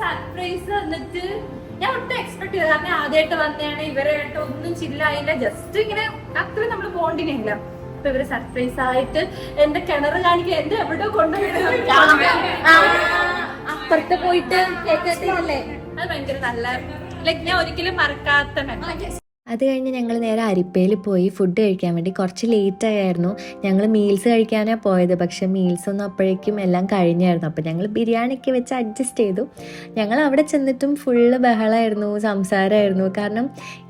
സർപ്രൈസ് വന്നിട്ട് ഞാൻ ഒട്ടും എക്സ്പെക്ട് ചെയ്തത്, കാരണം ആദ്യമായിട്ട് വന്നതാണ്. ഇവരായിട്ട് ഒന്നും ചില്ലായില്ല, ജസ്റ്റ് ഇങ്ങനെ അത്ര നമ്മള് ബോണ്ടിനില്ല. അപ്പൊ ഇവര് സർപ്രൈസ് ആയിട്ട് എന്റെ കിണർ കാണിക്കുക, എന്റെ എവിടെ കൊണ്ടുപോയി അപ്പുറത്ത് പോയിട്ട് കേക്കല്ലേ. അത് ഭയങ്കര നല്ല, ലൈക്ക് ഞാൻ ഒരിക്കലും മറക്കാത്ത മെമ്മറി. അത് കഴിഞ്ഞ് ഞങ്ങൾ നേരെ അരിപ്പയിൽ പോയി ഫുഡ് കഴിക്കാൻ വേണ്ടി. കുറച്ച് ലേറ്റായിരുന്നു. ഞങ്ങൾ മീൽസ് കഴിക്കാനാണ് പോയത്, പക്ഷേ മീൽസൊന്നും അപ്പോഴേക്കും എല്ലാം കഴിഞ്ഞായിരുന്നു. അപ്പോൾ ഞങ്ങൾ ബിരിയാണിയൊക്കെ വെച്ച് അഡ്ജസ്റ്റ് ചെയ്തു. ഞങ്ങൾ അവിടെ ചെന്നിട്ടും ഫുള്ള് ബഹളമായിരുന്നു, സംസാരമായിരുന്നു. കാരണം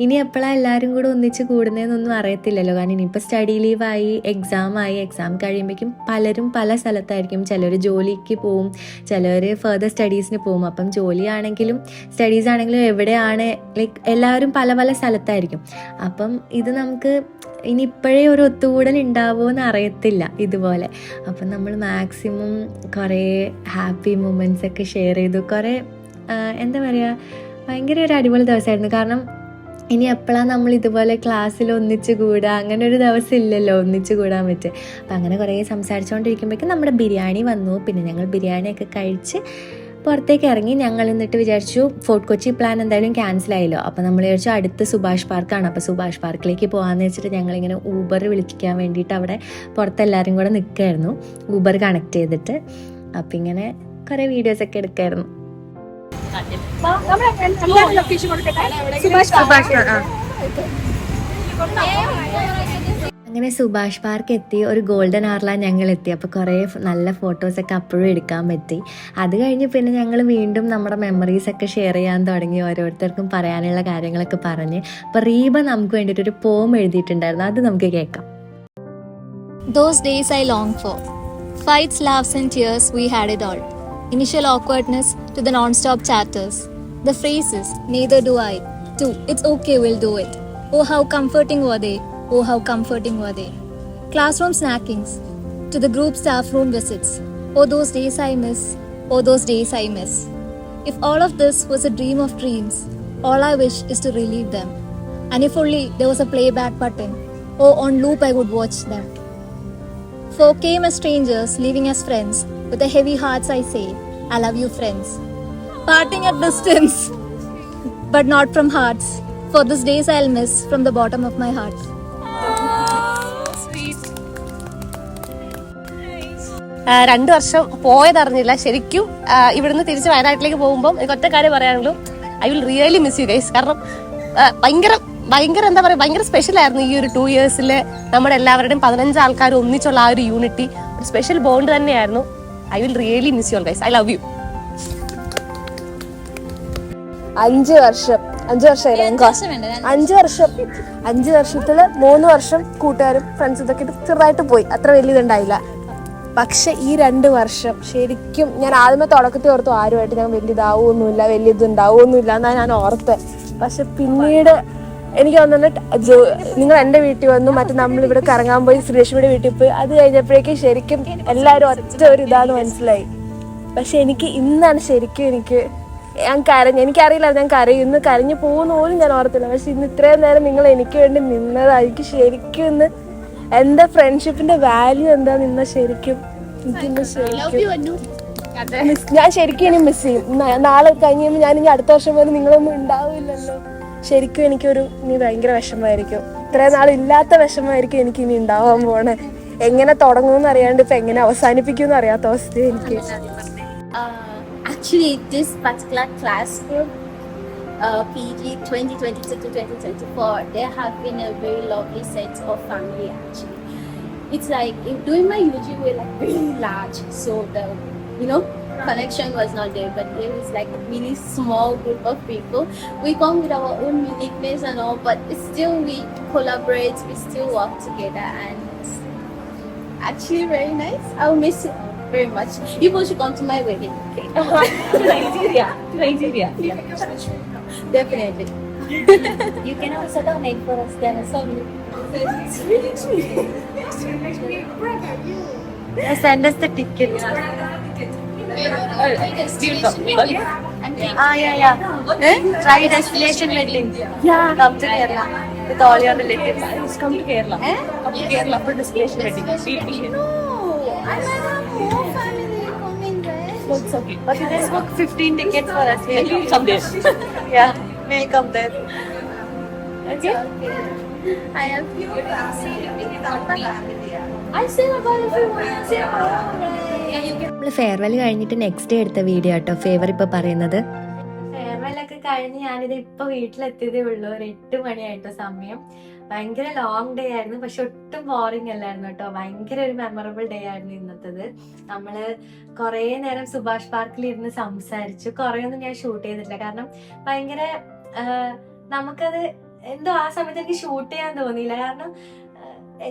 ഇനി എപ്പോഴാണ് എല്ലാവരും കൂടെ ഒന്നിച്ച് കൂടുന്നതെന്നൊന്നും അറിയത്തില്ലല്ലോ. കാരണം ഇനിയിപ്പോൾ സ്റ്റഡി ലീവായി, എക്സാം കഴിയുമ്പോഴേക്കും പലരും പല സ്ഥലത്തായിരിക്കും. ചിലർ ജോലിക്ക് പോവും, ചിലർ ഫർദർ സ്റ്റഡീസിന് പോവും. അപ്പം ജോലിയാണെങ്കിലും സ്റ്റഡീസ് ആണെങ്കിലും എവിടെയാണ്, ലൈക്ക് എല്ലാവരും പല പല സ്ഥലത്തായിരിക്കും. അപ്പം ഇത് നമുക്ക് ഇനി ഇപ്പോഴേ ഒരു ഒത്തുകൂടൽ ഉണ്ടാവുമോ എന്ന് അറിയത്തില്ല ഇതുപോലെ. അപ്പം നമ്മൾ മാക്സിമം കുറേ ഹാപ്പി മൊമെൻറ്റ്സ് ഒക്കെ ഷെയർ ചെയ്തു. കുറേ എന്താ പറയുക, ഭയങ്കര ഒരു അടിപൊളി ദിവസമായിരുന്നു. കാരണം ഇനി എപ്പോഴാണ് നമ്മൾ ഇതുപോലെ ക്ലാസ്സിൽ ഒന്നിച്ച് കൂടുക, അങ്ങനെ ഒരു ദിവസം ഇല്ലല്ലോ ഒന്നിച്ച് കൂടാൻ പറ്റും. അപ്പം അങ്ങനെ കുറേ സംസാരിച്ചുകൊണ്ടിരിക്കുമ്പോഴേക്കും നമ്മുടെ ബിരിയാണി വന്നു. പിന്നെ ഞങ്ങൾ ബിരിയാണിയൊക്കെ കഴിച്ച് പുറത്തേക്ക് ഇറങ്ങി. ഞങ്ങൾ എന്നിട്ട് വിചാരിച്ചു ഫോർട്ട് കൊച്ചി പ്ലാൻ എന്തായാലും ക്യാൻസലായല്ലോ. അപ്പോൾ നമ്മൾ വിചാരിച്ചു അടുത്ത് സുഭാഷ് പാർക്കാണ്, അപ്പോൾ സുഭാഷ് പാർക്കിലേക്ക് പോകാമെന്ന് വെച്ചിട്ട് ഞങ്ങളിങ്ങനെ ഊബർ വിളിക്കാൻ വേണ്ടിയിട്ട് അവിടെ പുറത്തെല്ലാവരും കൂടെ നിൽക്കുമായിരുന്നു, ഊബർ കണക്ട് ചെയ്തിട്ട്. അപ്പം ഇങ്ങനെ കുറേ വീഡിയോസൊക്കെ എടുക്കായിരുന്നു. അങ്ങനെ സുഭാഷ് പാർക്ക് എത്തി. ഒരു ഗോൾഡൻ ആറിലാണ് ഞങ്ങൾ എത്തി. അപ്പോൾ കുറേ നല്ല ഫോട്ടോസൊക്കെ അപ്പോഴും എടുക്കാൻ പറ്റി. അത് കഴിഞ്ഞ് പിന്നെ ഞങ്ങൾ വീണ്ടും നമ്മുടെ മെമ്മറീസൊക്കെ ഷെയർ ചെയ്യാൻ തുടങ്ങി. ഓരോരുത്തർക്കും പറയാനുള്ള കാര്യങ്ങളൊക്കെ പറഞ്ഞ്. അപ്പോൾ റീബ നമുക്ക് വേണ്ടിയിട്ട് ഒരു പോം എഴുതിയിട്ടുണ്ടായിരുന്നു, അത് നമുക്ക് കേൾക്കാം. Those days I long for. Fights, laughs and tears, we had it all. Initial awkwardness to the non-stop chatters. The phrases, neither do I, too, it's okay, we'll do it. Oh, how comforting were they. Oh, how comforting were they. Classroom snackings to the group staff room visits. Oh, those days I miss. Oh, those days I miss. If all of this was a dream of dreams, all I wish is to relive them. And if only there was a playback button, oh, on loop I would watch them. For came as strangers, leaving as friends. With the heavy hearts I say, I love you, friends. Parting at distance, but not from hearts. For these days I'll miss from the bottom of my heart. രണ്ടു വർഷം പോയതറിഞ്ഞില്ല ശരിക്കും. ഇവിടുന്ന് തിരിച്ച് വയനാട്ടിലേക്ക് പോകുമ്പോൾ എനിക്ക് ഒറ്റ കാര്യം പറയാനുള്ളൂ, I will really miss you guys. കാരണം ഭയങ്കര എന്താ പറയുക, ഭയങ്കര സ്പെഷ്യൽ ആയിരുന്നു ഈ ഒരു 2 years നമ്മുടെ എല്ലാവരുടെയും 15 ആൾക്കാർ ഒന്നിച്ചുള്ള ആ ഒരു യൂണിറ്റി, ഒരു സ്പെഷ്യൽ ബോണ്ട് തന്നെയായിരുന്നു. I will really miss you guys. I love you. 5 വർഷം 5 വർഷത്തില് 3 വർഷം കൂട്ടുകാരും ഫ്രണ്ട്സ് ഇതൊക്കെ ചെറുതായിട്ട് പോയി, അത്ര വലിയതുണ്ടായില്ല. പക്ഷെ ഈ 2 വർഷം ശരിക്കും ഞാൻ ആദ്യമേ തുടക്കത്തിൽ ഓർത്തു ആരുമായിട്ട് ഞാൻ വലിയതാവൊന്നുമില്ല, വലിയതുണ്ടാവൊന്നുമില്ല എന്നാണ് ഞാൻ ഓർത്ത്. പക്ഷെ പിന്നീട് എനിക്ക് തോന്നുന്നു നിങ്ങൾ എൻ്റെ വീട്ടിൽ വന്നു, മറ്റേ നമ്മളിവിടെ കറങ്ങാൻ പോയി, സുരേഷിയുടെ വീട്ടിൽ പോയി, അത് കഴിഞ്ഞപ്പോഴേക്കും ശരിക്കും എല്ലാവരും ഒറ്റ ഒരു ഇതാന്ന് മനസ്സിലായി. പക്ഷെ എനിക്ക് ഇന്നാണ് ശരിക്കും ഞാൻ കരഞ്ഞു. എനിക്കറിയില്ല ഞാൻ ഇന്ന് കരഞ്ഞു പോകുന്ന പോലും ഞാൻ ഓർത്തില്ല. പക്ഷെ ഇന്ന് ഇത്രയും നേരം നിങ്ങൾ എനിക്ക് വേണ്ടി നിന്നതാണ്. എനിക്ക് ശരിക്കും ഇന്ന് എന്താ ഫ്രണ്ട്ഷിപ്പിന്റെ വാല്യൂ എന്താന്ന് ഇന്ന് ശരിക്കും എനിക്കിന്ന് ശരിക്കും ഞാൻ ശരിക്കും ഇനി മിസ് ചെയ്യും. നാളെ കഴിഞ്ഞ് കഴിയുമ്പോൾ ഞാൻ ഇനി അടുത്ത വർഷം പോലും നിങ്ങളൊന്നും ഉണ്ടാവില്ലല്ലോ. ശരിക്കും എനിക്കൊരു ഇനി ഭയങ്കര വിഷമമായിരിക്കും. ഇത്രയും നാൾ ഇല്ലാത്ത വിഷമമായിരിക്കും എനിക്ക് ഇനി ഉണ്ടാവാൻ പോണേ. എങ്ങനെ തുടങ്ങുമെന്ന് അറിയാണ്ട് ഇപ്പൊ എങ്ങനെ അവസാനിപ്പിക്കുമെന്ന് അറിയാത്ത അവസ്ഥ എനിക്ക്. Actually, this particular class group, PG 2022 to 2024, there have been a very lovely set of family actually. It's like doing my UG were like really large, so the connection was not there, but there was like a really small group of people. We come with our own uniqueness and all, but still we collaborate, we still work together, and it's actually very nice. I'll miss it very much. You both should come to my wedding, okay? To Nigeria. Yeah. Definitely. You can also donate for us then. So it's really sweet. Send us the ticket. Try destination wedding. Yeah. Come to Kerala with all your relatives. Come to Kerala. Come to Kerala for destination wedding. No, I might have more family coming there. It's okay. But you just book 15 tickets for us. We'll come someday. Yeah, we'll come there. Okay. I have few I say about everyone. I say നമ്മൾ farewell കഴിഞ്ഞിട്ട് next day എടുത്ത video കേട്ടോ favour ഇപ്പൊ പറയുന്നത്. ഫെയർവെല്ലൊക്കെ കഴിഞ്ഞ് ഞാനിത് ഇപ്പൊ വീട്ടിലെത്തിയതേ ഉള്ളൂ. ഒരു 8 മണിയായിട്ടോ സമയം. ഭയങ്കര ലോങ് ഡേ ആയിരുന്നു, പക്ഷെ ഒട്ടും ബോറിംഗ് അല്ലായിരുന്നു കേട്ടോ. ഭയങ്കര ഒരു മെമ്മറബിൾ ഡേ ആയിരുന്നു ഇന്നത്തേത്. നമ്മള് കുറേ നേരം സുഭാഷ് പാർക്കിൽ ഇരുന്ന് സംസാരിച്ചു. കുറേ ഒന്നും ഞാൻ ഷൂട്ട് ചെയ്തിട്ടില്ല, കാരണം ഭയങ്കര നമുക്കത് എന്തോ ആ സമയത്ത് എനിക്ക് ഷൂട്ട് ചെയ്യാൻ തോന്നിയില്ല. കാരണം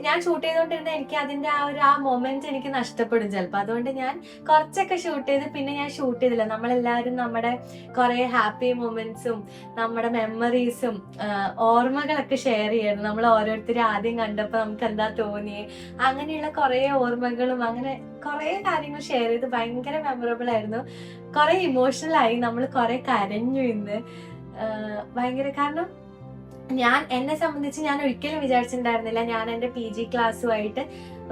ഞാൻ ഷൂട്ട് ചെയ്തുകൊണ്ടിരുന്ന എനിക്ക് അതിന്റെ ആ മൊമെന്റ് എനിക്ക് നഷ്ടപ്പെടും ചിലപ്പോൾ. അതുകൊണ്ട് ഞാൻ കുറച്ചൊക്കെ ഷൂട്ട് ചെയ്ത് പിന്നെ ഞാൻ ഷൂട്ട് ചെയ്തില്ല. നമ്മളെല്ലാവരും നമ്മുടെ കുറെ ഹാപ്പി മൊമെന്റ്സും നമ്മുടെ മെമ്മറീസും ഓർമ്മകളൊക്കെ ഷെയർ ചെയ്യണം. നമ്മൾ ഓരോരുത്തരും ആദ്യം കണ്ടപ്പോൾ നമുക്ക് എന്താ തോന്നിയേ, അങ്ങനെയുള്ള കുറെ ഓർമ്മകളും അങ്ങനെ കുറെ കാര്യങ്ങൾ ഷെയർ ചെയ്ത് ഭയങ്കര മെമ്മറബിൾ ആയിരുന്നു. കുറെ ഇമോഷണൽ ആയി, നമ്മൾ കുറെ കരഞ്ഞു ഇന്ന് ഭയങ്കര. കാരണം എന്നെ സംബന്ധിച്ച് ഞാൻ ഒരിക്കലും വിചാരിച്ചിട്ടുണ്ടായിരുന്നില്ല ഞാൻ എൻ്റെ PG ക്ലാസ്സുമായിട്ട്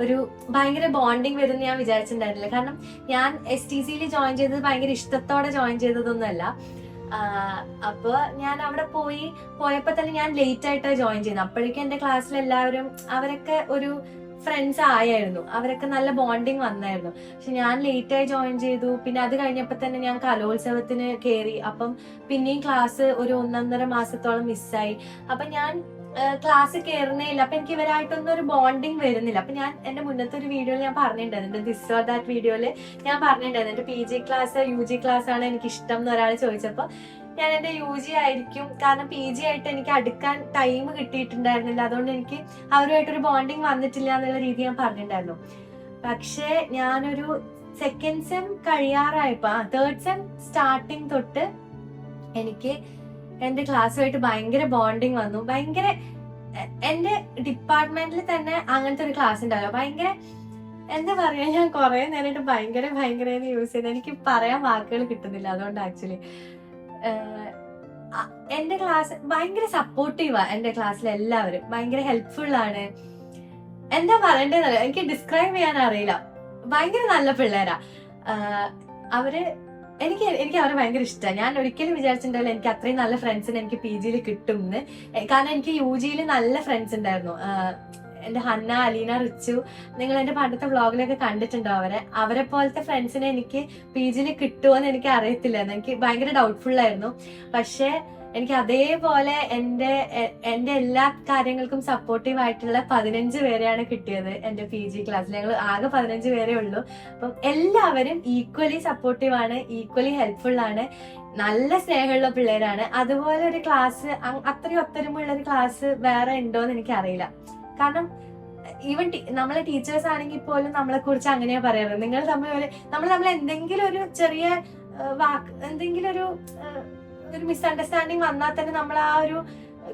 ഒരു ഭയങ്കര ബോണ്ടിങ് വരുമെന്ന് ഞാൻ വിചാരിച്ചിട്ടുണ്ടായിരുന്നില്ല. കാരണം ഞാൻ STCയിൽ ജോയിൻ ചെയ്തത് ഭയങ്കര ഇഷ്ടത്തോടെ ജോയിൻ ചെയ്തതൊന്നുമല്ല. അപ്പോൾ ഞാൻ അവിടെ പോയപ്പോൾ തന്നെ ഞാൻ ലേറ്റ് ആയിട്ടാണ് ജോയിൻ ചെയ്യുന്നത്. അപ്പോഴേക്കും എൻ്റെ ക്ലാസ്സിലെല്ലാവരും അവരൊക്കെ ഒരു ഫ്രണ്ട്സ് ആയിരുന്നു, അവരൊക്കെ നല്ല ബോണ്ടിങ് വന്നായിരുന്നു. പക്ഷെ ഞാൻ ലേറ്റായി ജോയിൻ ചെയ്തു. പിന്നെ അത് കഴിഞ്ഞപ്പോൾ തന്നെ ഞാൻ കലോത്സവത്തിന് കയറി. അപ്പം പിന്നെയും ക്ലാസ് ഒരു 1.5 മാസത്തോളം മിസ്സായി. അപ്പം ഞാൻ ക്ലാസ് കയറുന്നേ ഇല്ല. അപ്പൊ എനിക്ക് ഇവരായിട്ടൊന്നും ഒരു ബോണ്ടിങ് വരുന്നില്ല. അപ്പൊ ഞാൻ എന്റെ മുന്നത്തെ ഒരു വീഡിയോയിൽ ഞാൻ പറഞ്ഞിട്ടുണ്ടായിരുന്നു, എന്റെ ദിസ് ഓർ ദാറ്റ് വീഡിയോയില് ഞാൻ പറഞ്ഞിട്ടുണ്ടായിരുന്നു എന്റെ PG ക്ലാസ് UG ക്ലാസ് ആണ് എനിക്ക് ഇഷ്ടം എന്ന് ഒരാൾ ചോദിച്ചപ്പോൾ ഞാൻ എന്റെ UG ആയിരിക്കും. കാരണം PG ആയിട്ട് എനിക്ക് അടുക്കാൻ ടൈം കിട്ടിയിട്ടുണ്ടായിരുന്നില്ല. അതുകൊണ്ട് എനിക്ക് അവരുമായിട്ടൊരു ബോണ്ടിങ് വന്നിട്ടില്ല എന്നുള്ള രീതി ഞാൻ പറഞ്ഞിട്ടുണ്ടായിരുന്നു. പക്ഷെ ഞാനൊരു സെക്കൻഡ് സെം കഴിയാറായപ്പോ 3rd സെം സ്റ്റാർട്ടിങ് തൊട്ട് എനിക്ക് എന്റെ ക്ലാസ്സുമായിട്ട് ഭയങ്കര ബോണ്ടിങ് വന്നു. ഭയങ്കര എന്റെ ഡിപ്പാർട്ട്മെന്റിൽ തന്നെ അങ്ങനത്തെ ഒരു ക്ലാസ് ഉണ്ടാവില്ല. ഭയങ്കര എന്താ പറയാ, ഞാൻ കുറെ നേരമായിട്ട് ഭയങ്കര യൂസ് ചെയ്യുന്നത് എനിക്ക് പറയാൻ വാക്കുകൾ കിട്ടുന്നില്ല. അതുകൊണ്ട് ആക്ച്വലി എന്റെ ക്ലാസ് ഭയങ്കര സപ്പോർട്ടീവാ. എന്റെ ക്ലാസ്സിൽ എല്ലാവരും ഭയങ്കര ഹെൽപ്ഫുൾ ആണ്. എന്താ പറയണ്ടേന്നറിയാം, എനിക്ക് ഡിസ്ക്രൈബ് ചെയ്യാൻ അറിയില്ല. ഭയങ്കര നല്ല പിള്ളേരാ അവര്. എനിക്ക് അവരെ ഭയങ്കര ഇഷ്ടമാണ്. ഞാൻ ഒരിക്കലും വിചാരിച്ചിട്ടുണ്ടല്ലോ എനിക്ക് അത്രയും നല്ല ഫ്രണ്ട്സിനെ എനിക്ക് PGയിൽ കിട്ടും എന്ന്. കാരണം എനിക്ക് UGയിൽ നല്ല ഫ്രണ്ട്സ് ഉണ്ടായിരുന്നു. എന്റെ ഹന്ന, അലീന, റിച്ചു, നിങ്ങൾ എന്റെ പണ്ടത്തെ വ്ളോഗിലൊക്കെ കണ്ടിട്ടുണ്ടോ അവരെ പോലത്തെ ഫ്രണ്ട്സിനെ എനിക്ക് PGയിൽ കിട്ടുമോ എന്ന് എനിക്ക് അറിയത്തില്ലായിരുന്നു. എനിക്ക് ഭയങ്കര ഡൗട്ട്ഫുൾ ആയിരുന്നു. പക്ഷെ എനിക്ക് അതേപോലെ എന്റെ എല്ലാ കാര്യങ്ങൾക്കും സപ്പോർട്ടീവ് ആയിട്ടുള്ള 15 പേരെയാണ് കിട്ടിയത് എന്റെ PG ക്ലാസ്സിൽ. ഞങ്ങൾ ആകെ 15 പേരേ ഉള്ളൂ. അപ്പം എല്ലാവരും ഈക്വലി സപ്പോർട്ടീവ് ആണ്, ഈക്വലി ഹെൽപ്ഫുൾ ആണ്, നല്ല സ്നേഹമുള്ള പിള്ളേരാണ്. അതുപോലെ ഒരു ക്ലാസ്, അത്രയും ഒത്തൊരുമുള്ള ഒരു ക്ലാസ് വേറെ ഉണ്ടോന്ന് എനിക്കറിയില്ല. കാരണം ഈവൻ നമ്മളെ ടീച്ചേഴ്സ് ആണെങ്കിൽ പോലും നമ്മളെ കുറിച്ച് അങ്ങനെയാ പറയാറ്. നിങ്ങൾ നമ്മൾ എന്തെങ്കിലും ഒരു ചെറിയ വാക്ക്, എന്തെങ്കിലും ഒരു മിസ്അണ്ടർസ്റ്റാൻഡിങ് വന്നാൽ തന്നെ നമ്മൾ ആ ഒരു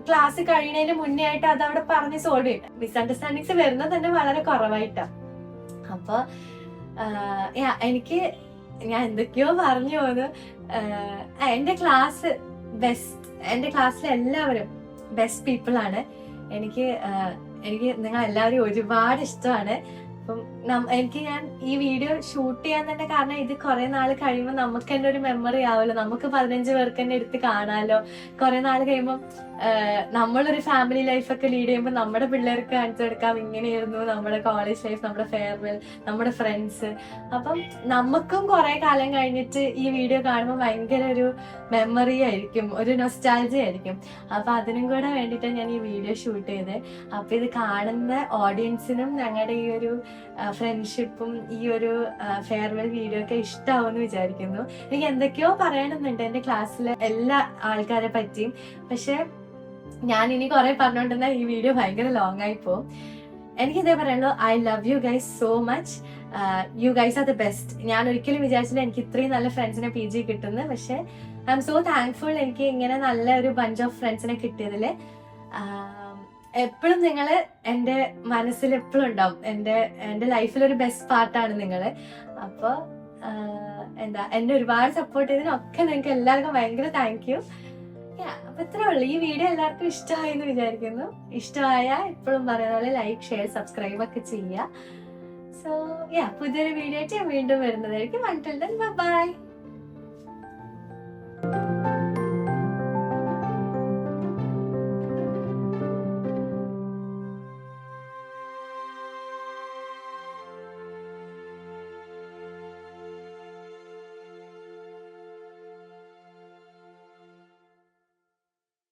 ക്ലാസ് കഴിയുന്നതിന് മുന്നേ ആയിട്ട് അത് അവിടെ പറഞ്ഞ് സോൾവ് ചെയ്യും. മിസ്അണ്ടർസ്റ്റാൻഡിങ്സ് വരുന്നത് തന്നെ വളരെ കുറവായിട്ടാ. അപ്പൊ ഞാൻ എന്തൊക്കെയോ പറഞ്ഞു പോകുന്നു. എന്റെ ക്ലാസ്സിൽ എല്ലാവരും ബെസ്റ്റ് പീപ്പിൾ ആണ്. എനിക്ക് എനിക്ക് നിങ്ങൾ എല്ലാവരും ഒരുപാട് ഇഷ്ടമാണ്. അപ്പം ഞാൻ ഈ വീഡിയോ ഷൂട്ട് ചെയ്യാൻ തന്നെ കാരണം ഇത് കുറെ നാൾ കഴിയുമ്പോൾ നമുക്ക് തന്നെ ഒരു മെമ്മറി ആവുമല്ലോ, നമുക്ക് 15 പേർക്ക് തന്നെ എടുത്ത് കാണാമല്ലോ. കുറെ നാൾ കഴിയുമ്പോൾ നമ്മളൊരു ഫാമിലി ലൈഫൊക്കെ ലീഡ് ചെയ്യുമ്പോൾ നമ്മുടെ പിള്ളേർക്ക് കാണിച്ചു കൊടുക്കാം ഇങ്ങനെയായിരുന്നു നമ്മുടെ കോളേജ് ലൈഫ്, നമ്മുടെ ഫെയർവെൽ, നമ്മുടെ ഫ്രണ്ട്സ്. അപ്പം നമുക്കും കുറെ കാലം കഴിഞ്ഞിട്ട് ഈ വീഡിയോ കാണുമ്പോൾ ഭയങ്കര ഒരു മെമ്മറി ആയിരിക്കും, ഒരു നൊസ്റ്റാൾജി ആയിരിക്കും. അപ്പൊ അതിനും കൂടെ വേണ്ടിയിട്ടാണ് ഞാൻ ഈ വീഡിയോ ഷൂട്ട് ചെയ്തത്. അപ്പൊ ഇത് കാണുന്ന ഓഡിയൻസിനും ഞങ്ങളുടെ ഈ ഒരു ഫ്രണ്ട്ഷിപ്പും ഈ ഒരു ഫെയർവെൽ വീഡിയോ ഒക്കെ ഇഷ്ടമാവുമെന്ന് വിചാരിക്കുന്നു. എനിക്ക് എന്തൊക്കെയോ പറയണമെന്നുണ്ട് എൻ്റെ ക്ലാസ്സിലെ എല്ലാ ആൾക്കാരെ പറ്റിയും. പക്ഷെ ഞാൻ ഇനി കുറെ പറഞ്ഞുകൊണ്ടിരുന്ന ഈ വീഡിയോ ഭയങ്കര ലോങ് ആയി പോകും. എനിക്കിതേ പറയുള്ളൂ, I love you guys so much. You guys are the best. ഞാൻ ഒരിക്കലും വിചാരിച്ചില്ല എനിക്ക് ഇത്രയും നല്ല ഫ്രണ്ട്സിനെ PG കിട്ടുന്നു. പക്ഷെ ഐ എം സോ താങ്ക്ഫുൾ എനിക്ക് ഇങ്ങനെ നല്ല ഒരു ബഞ്ച് ഓഫ് ഫ്രണ്ട്സിനെ കിട്ടിയതിൽ. എപ്പോഴും നിങ്ങൾ എൻ്റെ മനസ്സിൽ എപ്പോഴും ഉണ്ടാവും. എൻ്റെ ലൈഫിലൊരു ബെസ്റ്റ് പാർട്ടാണ് നിങ്ങൾ. അപ്പോൾ എന്നെ ഒരുപാട് സപ്പോർട്ട് ചെയ്തതിനൊക്കെ നിങ്ങൾക്ക് എല്ലാവർക്കും ഭയങ്കര താങ്ക് യു. അപ്പൊ ഇത്രേ ഉള്ളൂ. ഈ വീഡിയോ എല്ലാവർക്കും ഇഷ്ടമായി എന്ന് വിചാരിക്കുന്നു. ഇഷ്ടമായ എപ്പോഴും പറയുന്ന പോലെ ലൈക്ക്, ഷെയർ, സബ്സ്ക്രൈബ് ഒക്കെ ചെയ്യുക. സോ പുതിയൊരു വീഡിയോ ആയിട്ട് ഞാൻ വീണ്ടും വരുന്നതായിരിക്കും. Until then, bye bye.